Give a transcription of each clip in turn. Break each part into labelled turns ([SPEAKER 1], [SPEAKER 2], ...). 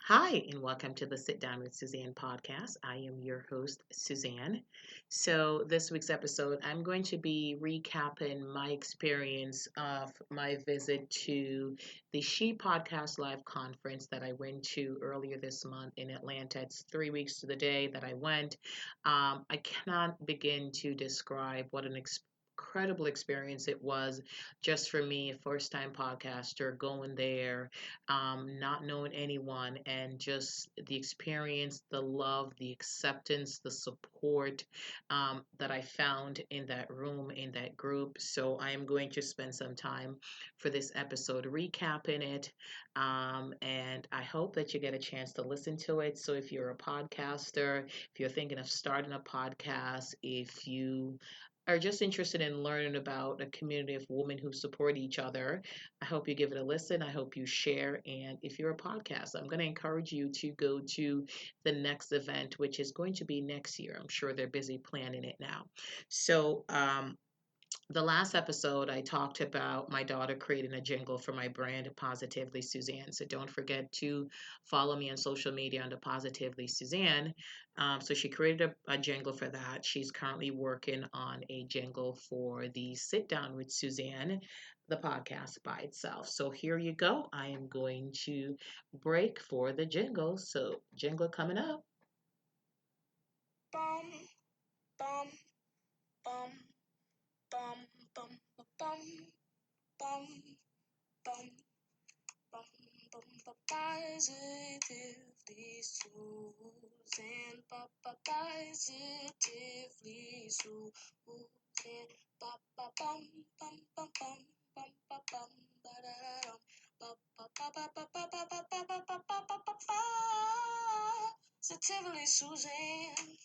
[SPEAKER 1] Hi, and welcome to the Sit Down with Suzanne podcast. I am your host, Suzanne. So, this week's episode, I'm going to be recapping my experience of my visit to the She Podcast Live conference that I went to earlier this month in Atlanta. It's 3 weeks to the day that I went. I cannot begin to describe what an incredible experience it was just for me, a first time podcaster, going there not knowing anyone, and just the experience, the love, the acceptance, the support that I found in that room, in that group. So I am going to spend some time for this episode recapping it. And I hope that you get a chance to listen to it. So if you're a podcaster, if you're thinking of starting a podcast, if you are just interested in learning about a community of women who support each other, I hope you give it a listen. I hope you share. And if you're a podcast, I'm going to encourage you to go to the next event, which is going to be next year. I'm sure they're busy planning it now. So, the last episode, I talked about my daughter creating a jingle for my brand, Positively Suzanne. So don't forget to follow me on social media under Positively Suzanne. So she created a jingle for that. She's currently working on a jingle for the Sit Down with Suzanne, the podcast by itself. So here you go. I am going to break for the jingle. So, jingle coming up. Bum, bum, bum, bum, bum, bum, bum, bum, bum, bum, positively Susan, positively Susan, ba ba bum bum bum bum bum ba bum ba da dum, ba ba ba ba ba ba ba ba ba ba ba ba ba ba positively Suzanne.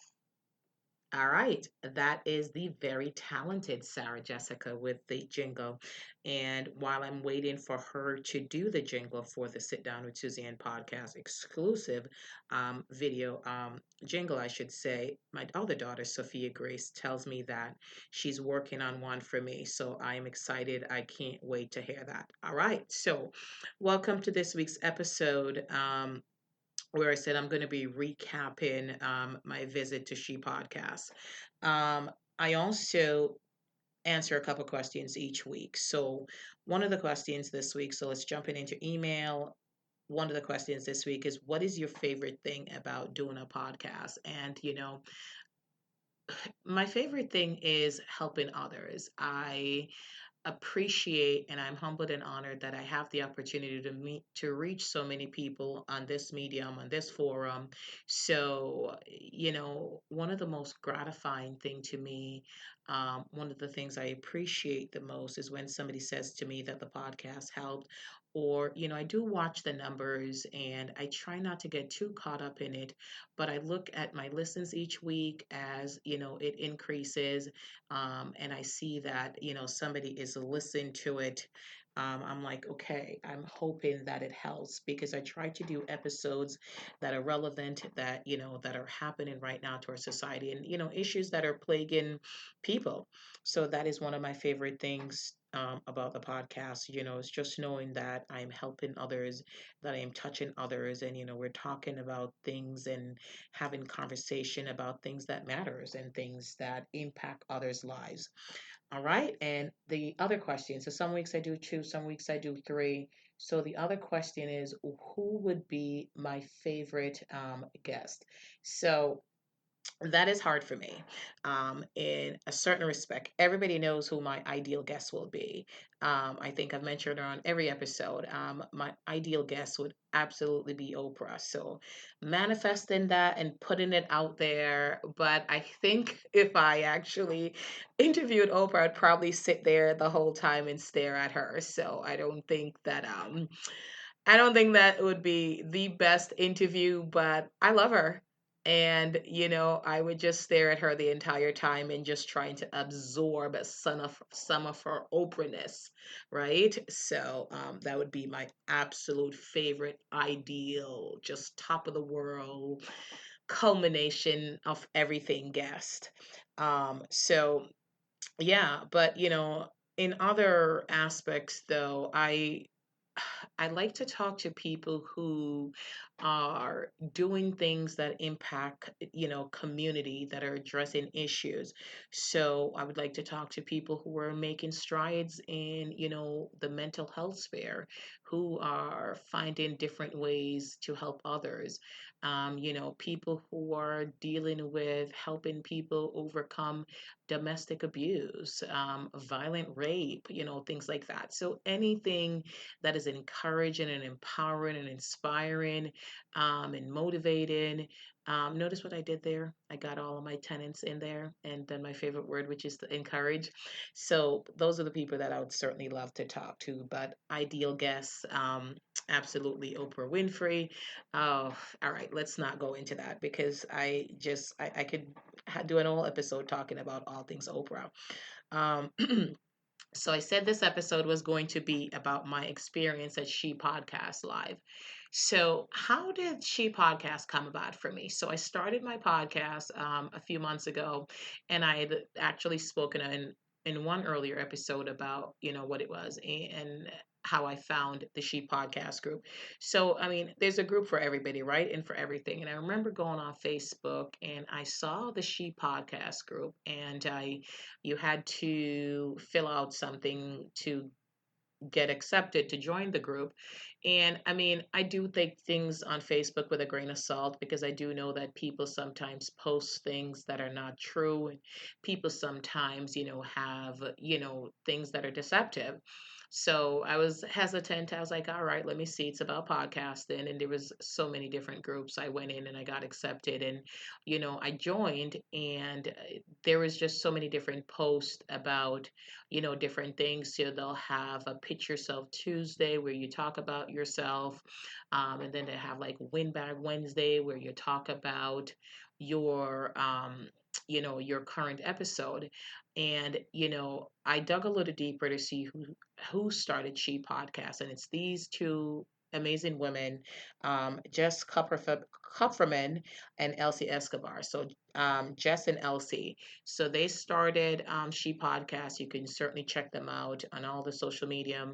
[SPEAKER 1] All right, that is the very talented Sarah Jessica with the jingle. And while I'm waiting for her to do the jingle for the Sit Down with Suzanne podcast exclusive video jingle, I should say, my other daughter, Sophia Grace, tells me that she's working on one for me. So I am excited. I can't wait to hear that. All right, so welcome to this week's episode. Where I said I'm going to be recapping my visit to She Podcast. I also answer a couple questions each week. So, one of the questions this week, so let's jump into email. One of the questions this week is, what is your favorite thing about doing a podcast? And, my favorite thing is helping others. I appreciate and I'm humbled and honored that I have the opportunity to reach so many people on this medium, on this forum. So, one of the most gratifying thing to me, one of the things I appreciate the most is when somebody says to me that the podcast helped. Or, I do watch the numbers and I try not to get too caught up in it, but I look at my listens each week as, it increases, and I see that, somebody is listening to it. I'm like, okay, I'm hoping that it helps because I try to do episodes that are relevant, that, that are happening right now to our society and, issues that are plaguing people. So that is one of my favorite things. About the podcast, is just knowing that I'm helping others, that I am touching others, and we're talking about things and having conversation about things that matters and things that impact others' lives. All right. And the other question, so some weeks I do two, some weeks I do three. So the other question is, who would be my favorite guest? So that is hard for me. In a certain respect, everybody knows who my ideal guest will be. I think I've mentioned her on every episode. My ideal guest would absolutely be Oprah. So manifesting that and putting it out there. But I think if I actually interviewed Oprah, I'd probably sit there the whole time and stare at her. So I don't think that would be the best interview, but I love her. And, I would just stare at her the entire time and just trying to absorb some of her Oprah-ness, right? So that would be my absolute favorite, ideal, just top of the world, culmination of everything guest. So yeah, but in other aspects though, I like to talk to people who are doing things that impact, community, that are addressing issues. So I would like to talk to people who are making strides in, the mental health sphere, who are finding different ways to help others. People who are dealing with helping people overcome domestic abuse, violent rape, things like that. So anything that is encouraging and empowering and inspiring, and motivating. Notice what I did there? I got all of my tenants in there, and then my favorite word, which is to encourage. So those are the people that I would certainly love to talk to. But ideal guests, absolutely Oprah Winfrey. Oh, all right, let's not go into that because I could do an whole episode talking about all things Oprah. Um, So I said this episode was going to be about my experience at She Podcast Live. So how did She Podcast come about for me? So I started my podcast a few months ago, and I had actually spoken in one earlier episode about what it was and how I found the She Podcast group. So I mean, there's a group for everybody, right, and for everything. And I remember going on Facebook and I saw the She Podcast group, and you had to fill out something to get accepted to join the group. And I mean, I do take things on Facebook with a grain of salt because I do know that people sometimes post things that are not true. And people sometimes, have, things that are deceptive. So I was hesitant. I was like, all right, let me see. It's about podcasting. And there was so many different groups. I went in and I got accepted, and, I joined, and there was just so many different posts about different things. So they'll have a Pitch Yourself Tuesday where you talk about yourself. And then they have like Win Bag Wednesday where you talk about your, your current episode. And, I dug a little deeper to see who started She Podcast. And it's these two amazing women, Jess Kupferman and Elsie Escobar. So Jess and Elsie. So they started She Podcast. You can certainly check them out on all the social media,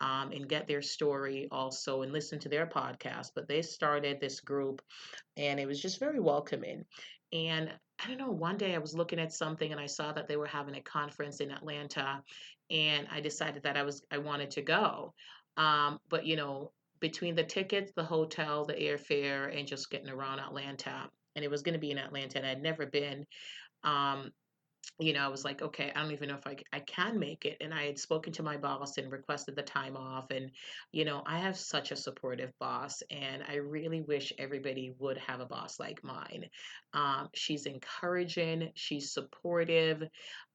[SPEAKER 1] and get their story also and listen to their podcast. But they started this group, and it was just very welcoming. And I don't know, one day I was looking at something and I saw that they were having a conference in Atlanta, and I decided that I wanted to go. But between the tickets, the hotel, the airfare, and just getting around Atlanta, and it was going to be in Atlanta, and I'd never been. Um, I was like, okay, I don't even know if I can make it. And I had spoken to my boss and requested the time off. And, I have such a supportive boss, and I really wish everybody would have a boss like mine. She's encouraging, she's supportive.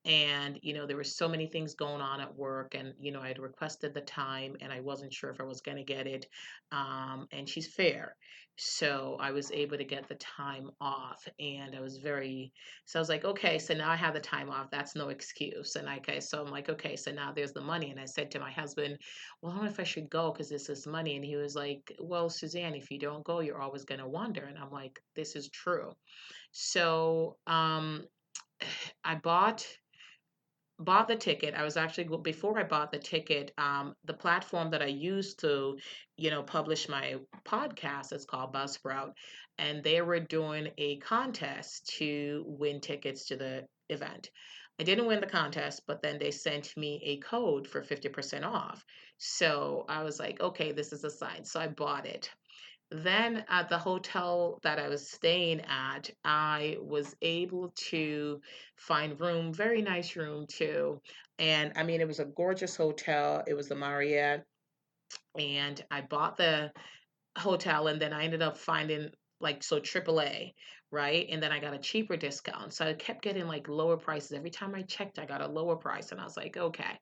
[SPEAKER 1] And, there were so many things going on at work. And, I had requested the time and I wasn't sure if I was going to get it. And she's fair. So I was able to get the time off, and so I was like, okay, so now I have the time off. That's no excuse. And okay, so I'm like, okay, so now there's the money. And I said to my husband, well, I don't know if I should go because this is money. And he was like, well, Suzanne, if you don't go, you're always going to wonder. And I'm like, this is true. So I bought the ticket. I was actually, before I bought the ticket, the platform that I used to, publish my podcast is called Buzzsprout, and they were doing a contest to win tickets to the event. I didn't win the contest, but then they sent me a code for 50% off. So I was like, okay, this is a sign. So I bought it. Then at the hotel that I was staying at, I was able to find room, very nice room too. And I mean, it was a gorgeous hotel. It was the Marriott. And I bought the hotel, and then I ended up finding like so AAA, right? And then I got a cheaper discount. So I kept getting like lower prices. Every time I checked, I got a lower price. And I was like, okay.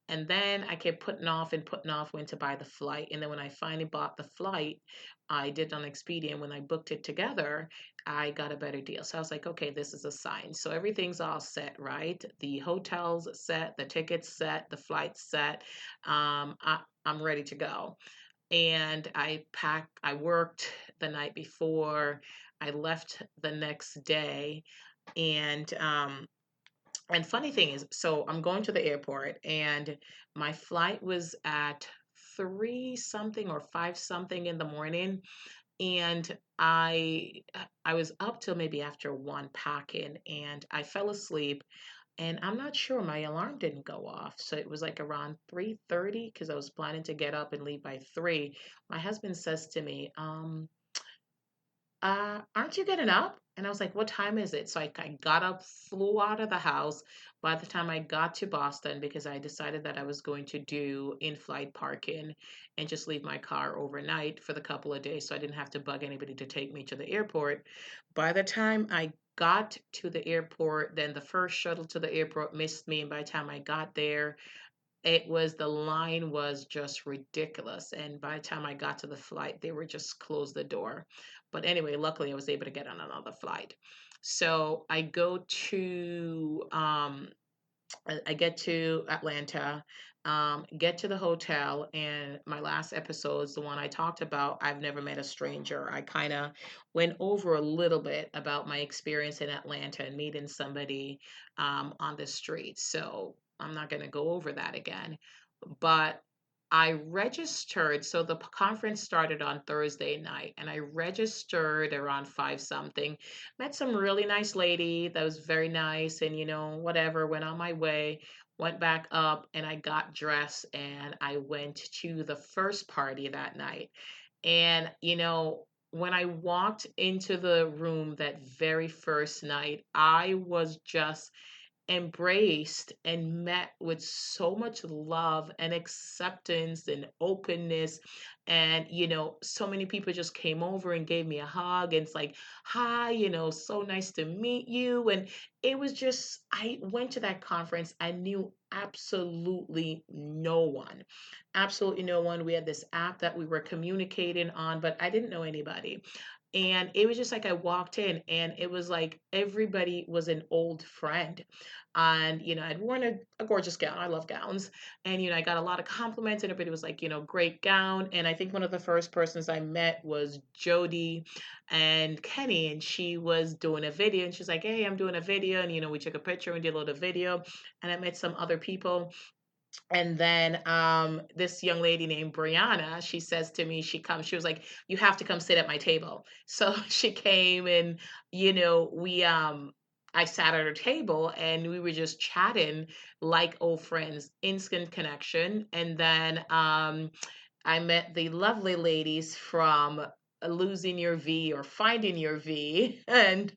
[SPEAKER 1] And then I kept putting off and putting off when to buy the flight. And then when I finally bought the flight, I did on Expedia. And when I booked it together, I got a better deal. So I was like, okay, this is a sign. So everything's all set, right? The hotel's set, the ticket's set, the flight's set. I'm ready to go. And I worked the night before, I left the next day. And funny thing is, so I'm going to the airport, and my flight was at 3 something or 5 something in the morning. And I was up till maybe after one packing, and I fell asleep, and I'm not sure, my alarm didn't go off. So it was like around 3:30 because I was planning to get up and leave by 3. My husband says to me, aren't you getting up? And I was like, what time is it? So I got up, flew out of the house. By the time I got to Boston, because I decided that I was going to do in-flight parking and just leave my car overnight for the couple of days so I didn't have to bug anybody to take me to the airport. By the time I got to the airport, then the first shuttle to the airport missed me. And by the time I got there, the line was just ridiculous. And by the time I got to the flight, they were just closed the door. But anyway, luckily I was able to get on another flight. So I get to Atlanta, get to the hotel, and my last episode is the one I talked about. I've never met a stranger. I kind of went over a little bit about my experience in Atlanta and meeting somebody on the street. So I'm not going to go over that again. But I registered. So the conference started on Thursday night, and I registered around five something. Met some really nice lady that was very nice, and whatever, went on my way, went back up, and I got dressed, and I went to the first party that night. And when I walked into the room that very first night, I was just embraced and met with so much love and acceptance and openness. And so many people just came over and gave me a hug, and it's like, hi, so nice to meet you. And it was just, I went to that conference, I knew absolutely no one, absolutely no one. We had this app that we were communicating on, but I didn't know anybody. And it was just like I walked in, and it was like everybody was an old friend. And I'd worn a gorgeous gown. I love gowns. And I got a lot of compliments, and everybody was like, great gown. And I think one of the first persons I met was Jody and Kenny, and she was doing a video, and she's like, hey, I'm doing a video. And we took a picture and did a little video. And I met some other people. And then this young lady named Brianna, she says to me, she was like, you have to come sit at my table. So she came, and we I sat at her table, and we were just chatting like old friends, instant connection. And then I met the lovely ladies from Losing Your V, or Finding Your V, and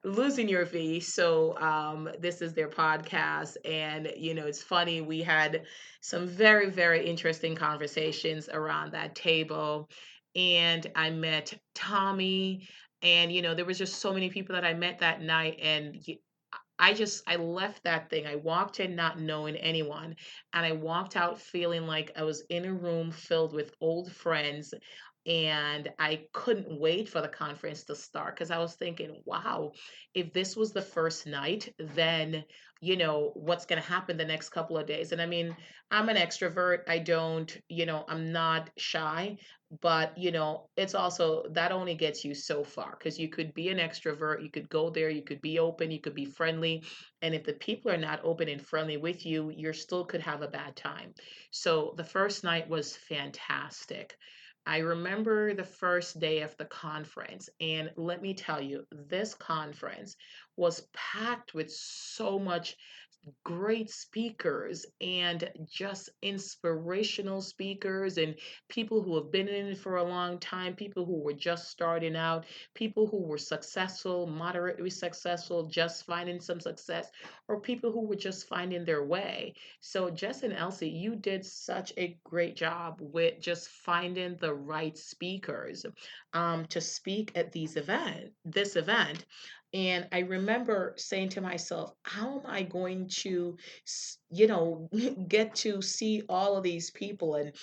[SPEAKER 1] Losing Your V. So this is their podcast. And it's funny, we had some very, very interesting conversations around that table. And I met Tommy, and there was just so many people that I met that night. And I left that thing. I walked in not knowing anyone, and I walked out feeling like I was in a room filled with old friends. And I couldn't wait for the conference to start, because I was thinking, wow, if this was the first night, then what's going to happen the next couple of days. And I mean, I'm an extrovert. I don't, I'm not shy, but it's also, that only gets you so far, because you could be an extrovert, you could go there, you could be open, you could be friendly, and if the people are not open and friendly with you, you still could have a bad time. So the first night was fantastic. I remember the first day of the conference, and let me tell you, this conference was packed with so much great speakers, and just inspirational speakers, and people who have been in it for a long time, people who were just starting out, people who were successful, moderately successful, just finding some success, or people who were just finding their way. So, Jess and Elsie, you did such a great job with just finding the right speakers to speak at this event. And I remember saying to myself, how am I going to, get to see all of these people? And,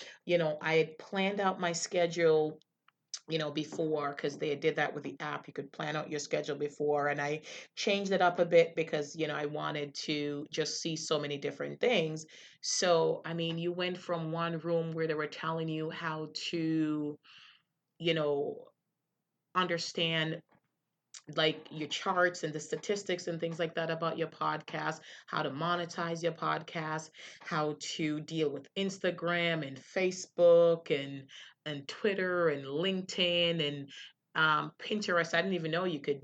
[SPEAKER 1] I had planned out my schedule, before, because they did that with the app. You could plan out your schedule before. And I changed it up a bit because, I wanted to just see so many different things. So, I mean, you went from one room where they were telling you how to, you know, understand like your charts and the statistics and things like that about your podcast, how to monetize your podcast, how to deal with Instagram and Facebook, and Twitter and LinkedIn and Pinterest. I didn't even know you could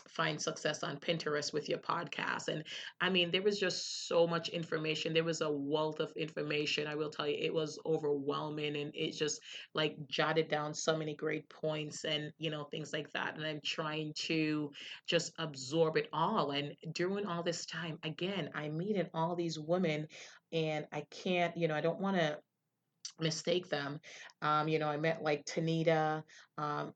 [SPEAKER 1] find success on Pinterest with your podcast. And I mean, there was just so much information. There was a wealth of information. I will tell you, it was overwhelming, and it just like jotted down so many great points and things like that. And I'm trying to just absorb it all. And during all this time, again, I'm meeting all these women, and I can't, I don't want to mistake them. I met like Tanita.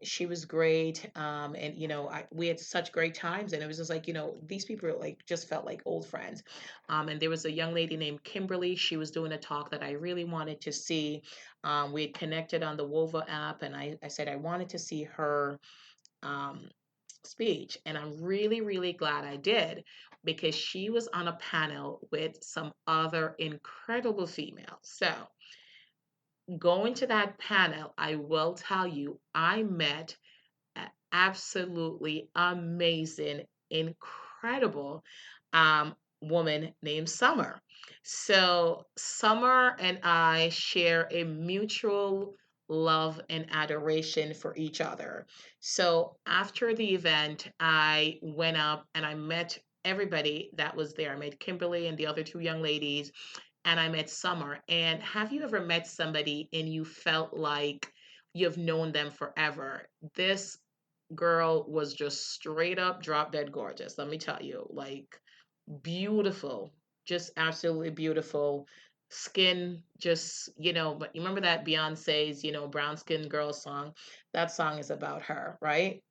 [SPEAKER 1] She was great. And we had such great times, and it was just like, these people like just felt like old friends. And there was a young lady named Kimberly. She was doing a talk that I really wanted to see. We had connected on the Wova app, and I said I wanted to see her um, speech. And I'm really, really glad I did, because she was on a panel with some other incredible females. So going to that panel, I will tell you, I met an absolutely amazing, incredible woman named Summer. So, Summer and I share a mutual love and adoration for each other. So, after the event, I went up and I met everybody that was there. I met Kimberly and the other two young ladies, and I met Summer. And have you ever met somebody and you felt like you've known them forever? This girl was just straight up drop dead gorgeous. Let me tell you, like beautiful, just absolutely beautiful. Skin, just, but you remember that Beyonce's, brown skin girl song? That song is about her, right?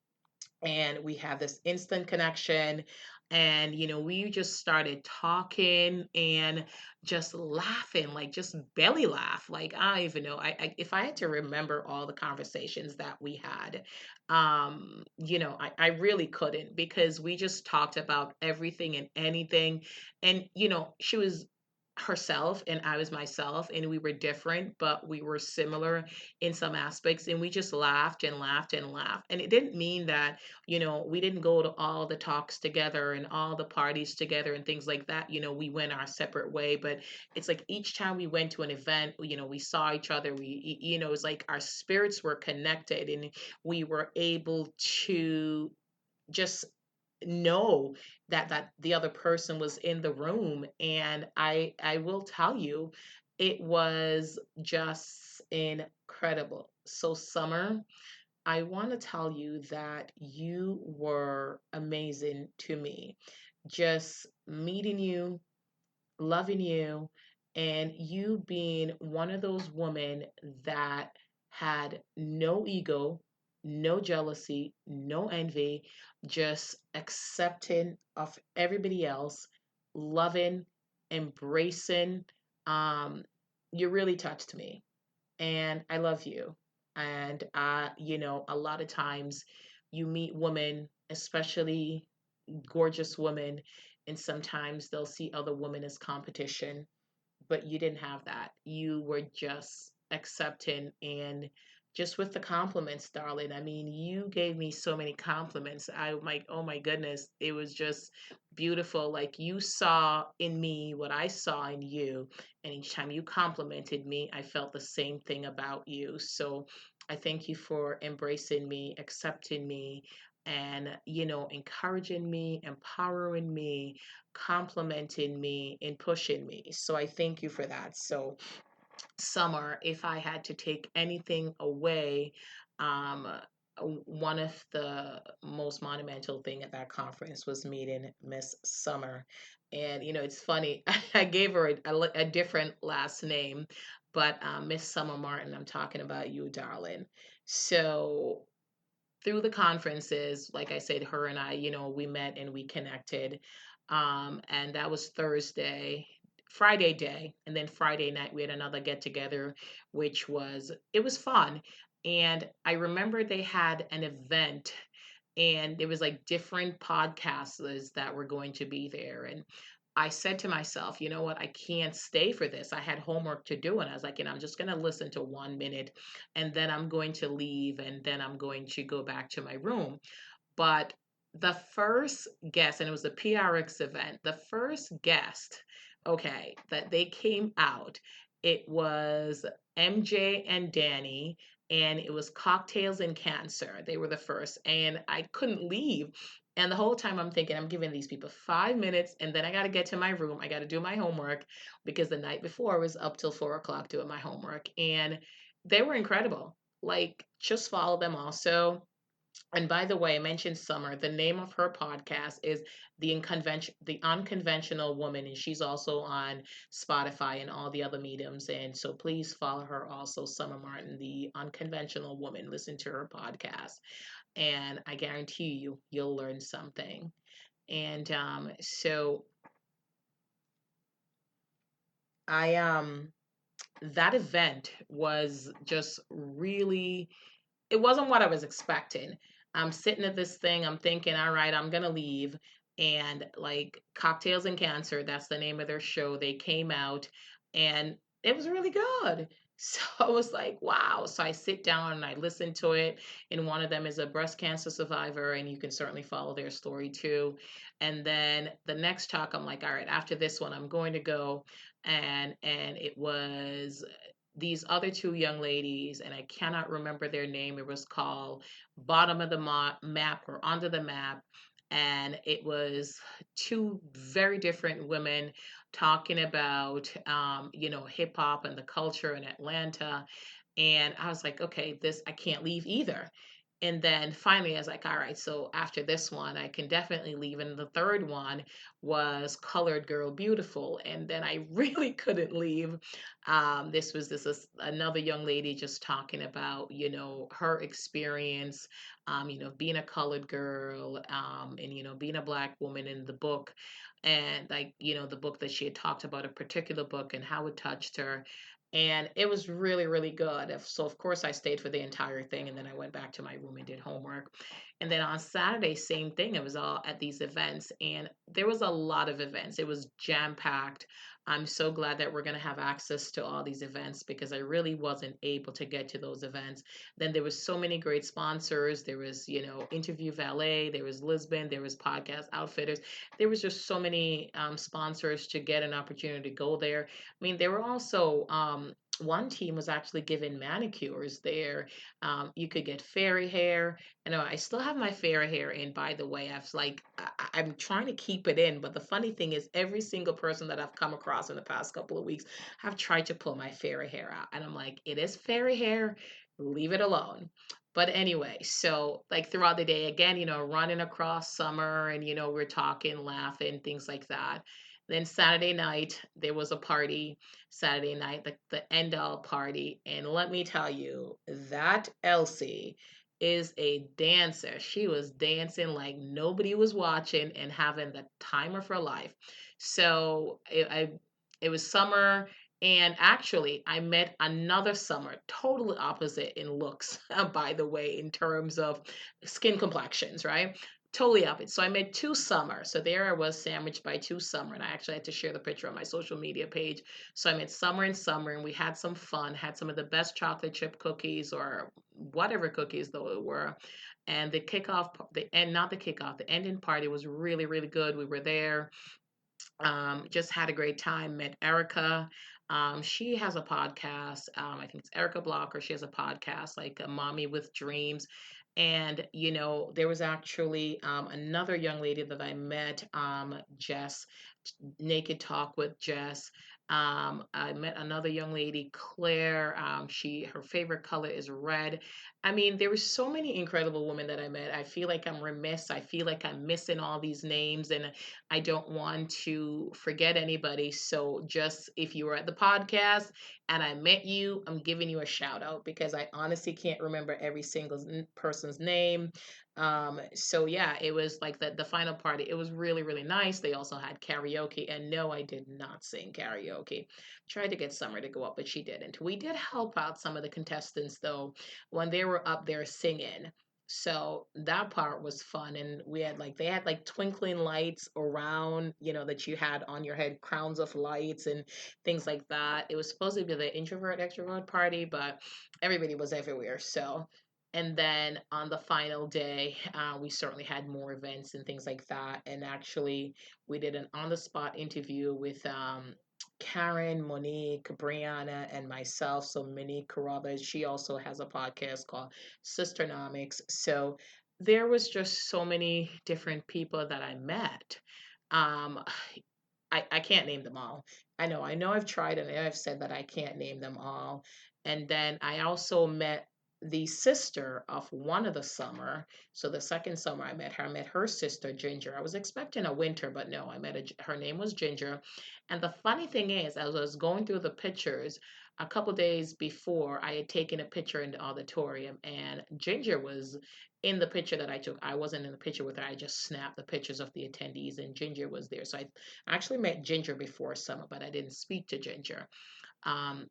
[SPEAKER 1] And we have this instant connection, and we just started talking and just laughing, like just belly laugh, like I don't even know, if I had to remember all the conversations that we had, I really couldn't, because we just talked about everything and anything. And she was herself and I was myself, and we were different but we were similar in some aspects, and we just laughed and laughed and laughed. And it didn't mean that we didn't go to all the talks together and all the parties together and things like that. We went our separate way, but it's like each time we went to an event, we saw each other. It's like our spirits were connected, and we were able to just know that the other person was in the room. And I will tell you, it was just incredible. So, Summer, I want to tell you that you were amazing to me. Just meeting you, loving you, and you being one of those women that had no ego, no jealousy, no envy, just accepting of everybody else, loving, embracing. Um, you really touched me, and I love you. And a lot of times you meet women, especially gorgeous women, and sometimes they'll see other women as competition, but you didn't have that. You were just accepting, and just with the compliments, darling. I mean, you gave me so many compliments. I'm like, oh my goodness, it was just beautiful. Like you saw in me what I saw in you. And each time you complimented me, I felt the same thing about you. So I thank you for embracing me, accepting me, and, encouraging me, empowering me, complimenting me, and pushing me. So I thank you for that. So, Summer, if I had to take anything away, um, one of the most monumental thing at that conference was meeting Miss Summer. And it's funny, I gave her a different last name, but Miss Summer Martin, I'm talking about you, darling. So through the conferences, like I said, her and I, we met and we connected. And that was Friday day. And then Friday night, we had another get together, it was fun. And I remember they had an event, and there was like different podcasters that were going to be there. And I said to myself, you know what, I can't stay for this. I had homework to do, and I was like, I'm just going to listen to 1 minute, and then I'm going to leave, and then I'm going to go back to my room. But the first guest, and it was a PRX event, the first guest, okay, that they came out, It was MJ and Danny, and it was Cocktails and Cancer. They were the first, and I couldn't leave. And the whole time I'm thinking, I'm giving these people 5 minutes, and then I got to get to my room. I got to do my homework because the night before I was up till 4 o'clock doing my homework. And they were incredible. Like, just follow them also. And by the way, I mentioned Summer. The name of her podcast is the Unconventional Woman, and she's also on Spotify and all the other mediums. And so please follow her also, Summer Martin, the Unconventional Woman. Listen to her podcast, and I guarantee you'll learn something. And so I that event was just really, it wasn't what I was expecting. I'm sitting at this thing, I'm thinking, all right, I'm gonna leave. And like Cocktails and Cancer, that's the name of their show. They came out and it was really good. So I was like, wow. So I sit down and I listen to it. And one of them is a breast cancer survivor, and you can certainly follow their story too. And then the next talk, I'm like, all right, after this one, I'm going to go. And it was these other two young ladies, and I cannot remember their name. It was called Bottom of the Map or Under the Map. And it was two very different women talking about, hip hop and the culture in Atlanta. And I was like, okay, this, I can't leave either. And then finally, I was like, all right, so after this one, I can definitely leave. And the third one was Colored Girl Beautiful. And then I really couldn't leave. This is another young lady just talking about, her experience, being a colored girl, and, being a Black woman in the book. And like, the book that she had talked about, a particular book, and how it touched her. And it was really, really good. So, of course, I stayed for the entire thing. And then I went back to my room and did homework. And then on Saturday, same thing. It was all at these events. And there was a lot of events. It was jam packed. I'm so glad that we're going to have access to all these events because I really wasn't able to get to those events. Then there was so many great sponsors. There was, Interview Valet, there was Lisbon, there was Podcast Outfitters. There was just so many sponsors to get an opportunity to go there. I mean, there were also one team was actually giving manicures there. You could get fairy hair. I know I still have my fairy hair in, by the way. I'm trying to keep it in, but the funny thing is every single person that I've come across in the past couple of weeks have tried to pull my fairy hair out. And I'm like, it is fairy hair, leave it alone. But anyway, so like throughout the day, again, running across Summer and, we're talking, laughing, things like that. Then Saturday night, there was a party. Saturday night, the end all party. And let me tell you, that Elsie is a dancer. She was dancing like nobody was watching and having the time of her life. So it was Summer. And actually, I met another Summer, totally opposite in looks, by the way, in terms of skin complexions, right? Totally opposite. So I met two Summer. So there I was sandwiched by two Summer. And I actually had to share the picture on my social media page. So I met Summer and Summer, and we had some fun, had some of the best chocolate chip cookies or whatever cookies though it were. And the kickoff, the end, not the kickoff, the ending party was really, really good. We were there, just had a great time. Met Erica. She has a podcast. I think it's Erica Blocker. She has a podcast like Mommy with Dreams. And, there was actually another young lady that I met, Jess, Naked Talk with Jess. I met another young lady, Claire. Her favorite color is red. I mean, there were so many incredible women that I met. I feel like I'm remiss. I feel like I'm missing all these names, and I don't want to forget anybody. So, just if you were at the podcast and I met you, I'm giving you a shout out because I honestly can't remember every single person's name. So yeah, it was like the final party. It was really, really nice. They also had karaoke, and no, I did not sing karaoke. Tried to get Summer to go up, but she didn't. We did help out some of the contestants though when they were up there singing. So that part was fun. And they had like twinkling lights around, that you had on your head, crowns of lights and things like that. It was supposed to be the introvert extrovert party, but everybody was everywhere. So, and then on the final day, we certainly had more events and things like that. And actually, we did an on the spot interview with Karen, Monique, Brianna, and myself. So Monique Carruthers, she also has a podcast called Sisternomics. So there was just so many different people that I met. Um, I can't name them all. I know I've tried and I've said that I can't name them all. And then I also met the sister of one of the summer. So the second summer I met her sister, Ginger. I was expecting a winter, but no, her name was Ginger. And the funny thing is, as I was going through the pictures, a couple days before, I had taken a picture in the auditorium, and Ginger was in the picture that I took. I wasn't in the picture with her. I just snapped the pictures of the attendees, and Ginger was there. So I actually met Ginger before summer, but I didn't speak to Ginger. Um,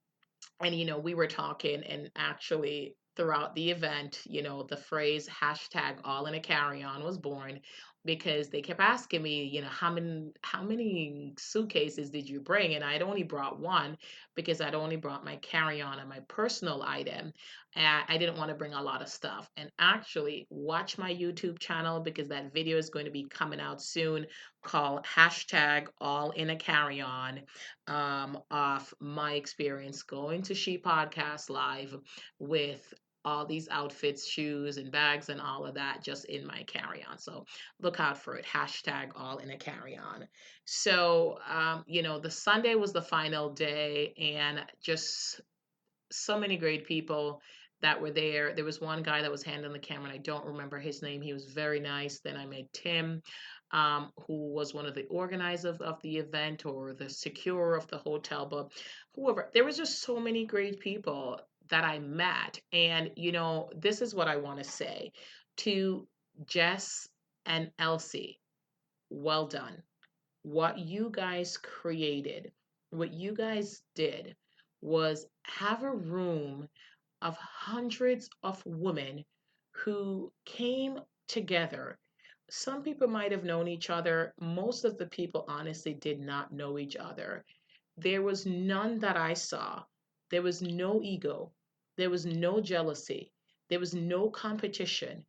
[SPEAKER 1] and we were talking, and actually throughout the event, the phrase hashtag all in a carry-on was born, because they kept asking me, how many suitcases did you bring? And I'd only brought one, because I'd only brought my carry-on and my personal item. And I didn't want to bring a lot of stuff. And actually watch my YouTube channel, because that video is going to be coming out soon, called hashtag all in a carry-on, of my experience going to She Podcast Live with all these outfits, shoes, and bags, and all of that just in my carry on. So look out for it. Hashtag all in a carry on. So, the Sunday was the final day, and just so many great people that were there. There was one guy that was handling the camera, and I don't remember his name. He was very nice. Then I met Tim, who was one of the organizers of the event, or the securer of the hotel, but whoever. There was just so many great people that I met. And, this is what I want to say to Jess and Elsie. Well done. What you guys created, what you guys did, was have a room of hundreds of women who came together. Some people might have known each other. Most of the people honestly did not know each other. There was none that I saw. There was no ego. There was no jealousy. There was no competition.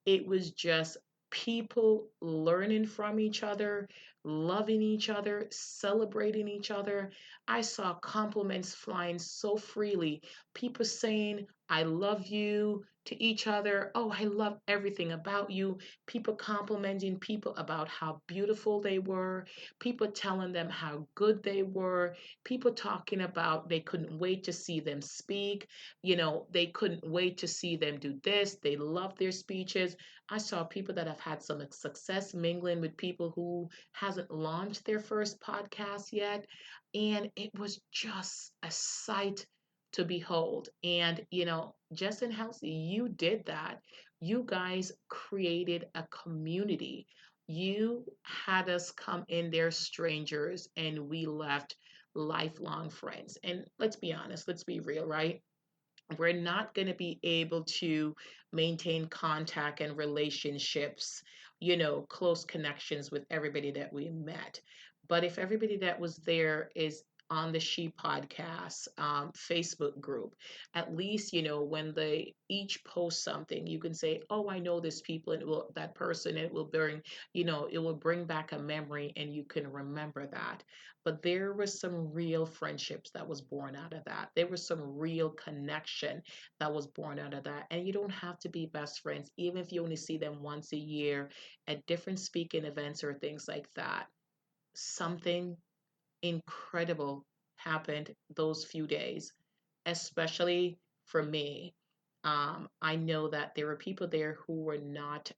[SPEAKER 1] It was just people learning from each other, loving each other, celebrating each other. I saw compliments flying so freely. People saying, I love you to each other. Oh, I love everything about you. People complimenting people about how beautiful they were. People telling them how good they were. People talking about they couldn't wait to see them speak. They couldn't wait to see them do this. They loved their speeches. I saw people that have had some success mingling with people who hasn't launched their first podcast yet. And it was just a sight to behold. And, Jess and Elsie, you did that. You guys created a community. You had us come in there strangers, and we left lifelong friends. And let's be honest, let's be real, right? We're not going to be able to maintain contact and relationships, close connections with everybody that we met. But if everybody that was there is on the She Podcast Facebook group, at least, when they each post something, you can say, oh, I know this people, and that person, and it will bring back a memory, and you can remember that. But there was some real friendships that was born out of that. There was some real connection that was born out of that. And you don't have to be best friends, even if you only see them once a year at different speaking events or things like that. Something incredible happened those few days, especially for me. I know that there were people there who were not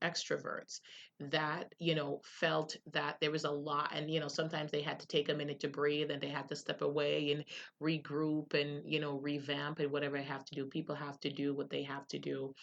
[SPEAKER 1] extroverts, that, felt that there was a lot. And, sometimes they had to take a minute to breathe, and they had to step away and regroup and, revamp, and whatever they have to do. People have to do what they have to do.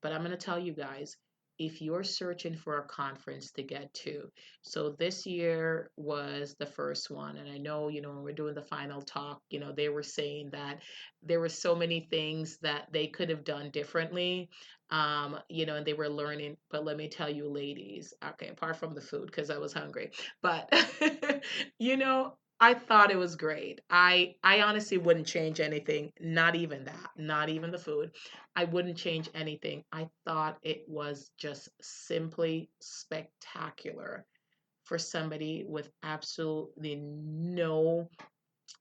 [SPEAKER 1] But I'm going to tell you guys, if you're searching for a conference to get to, so this year was the first one. And I know, when we're doing the final talk, they were saying that there were so many things that they could have done differently, and they were learning. But let me tell you, ladies, okay, apart from the food, because I was hungry, but, I thought it was great. I honestly wouldn't change anything, not even that, not even the food. I wouldn't change anything. I thought it was just simply spectacular for somebody with absolutely no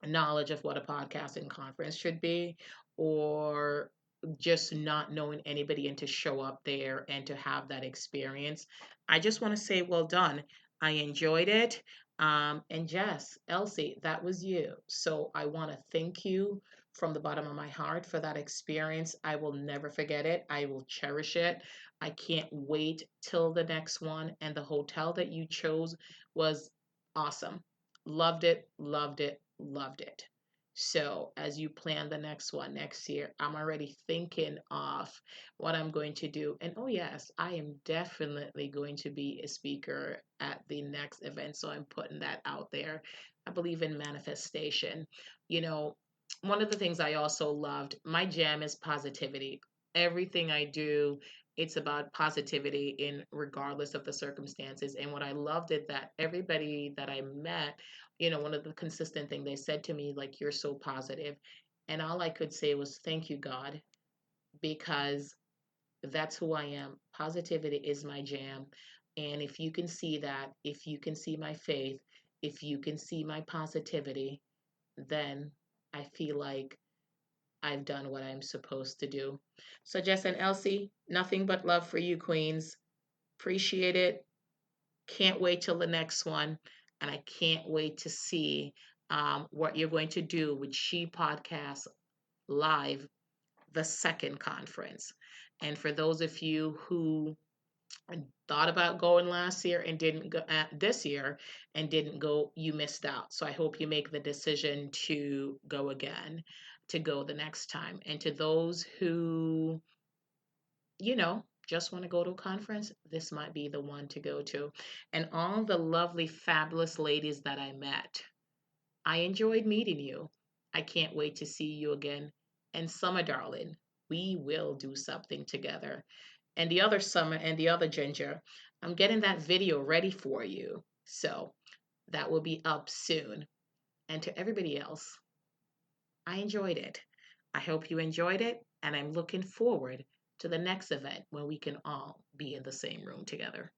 [SPEAKER 1] knowledge of what a podcasting conference should be, or just not knowing anybody, and to show up there and to have that experience. I just want to say well done. I enjoyed it. And Jess, Elsie, that was you. So I want to thank you from the bottom of my heart for that experience. I will never forget it. I will cherish it. I can't wait till the next one. And the hotel that you chose was awesome. Loved it, loved it, loved it. So, as you plan the next one next year, I'm already thinking of what I'm going to do. And oh, yes, I am definitely going to be a speaker at the next event. So, I'm putting that out there. I believe in manifestation. You know, one of the things I also loved, my jam is positivity. Everything I do, it's about positivity in regardless of the circumstances. And what I loved is that everybody that I met, one of the consistent thing they said to me, like, you're so positive. And all I could say was, thank you, God, because that's who I am. Positivity is my jam. And if you can see that, if you can see my faith, if you can see my positivity, then I feel like I've done what I'm supposed to do. So, Jess and Elsie, nothing but love for you, Queens. Appreciate it. Can't wait till the next one. And I can't wait to see what you're going to do with She Podcast Live, the second conference. And for those of you who thought about going last year and didn't go this year and didn't go, you missed out. So I hope you make the decision to go again, to go the next time. And to those who just want to go to a conference, this might be the one to go to. And all the lovely, fabulous ladies that I met, I enjoyed meeting you. I can't wait to see you again. And Summer, darling, we will do something together. And the other Summer and the other Ginger, I'm getting that video ready for you. So that will be up soon. And to everybody else, I enjoyed it. I hope you enjoyed it, and I'm looking forward to the next event when we can all be in the same room together.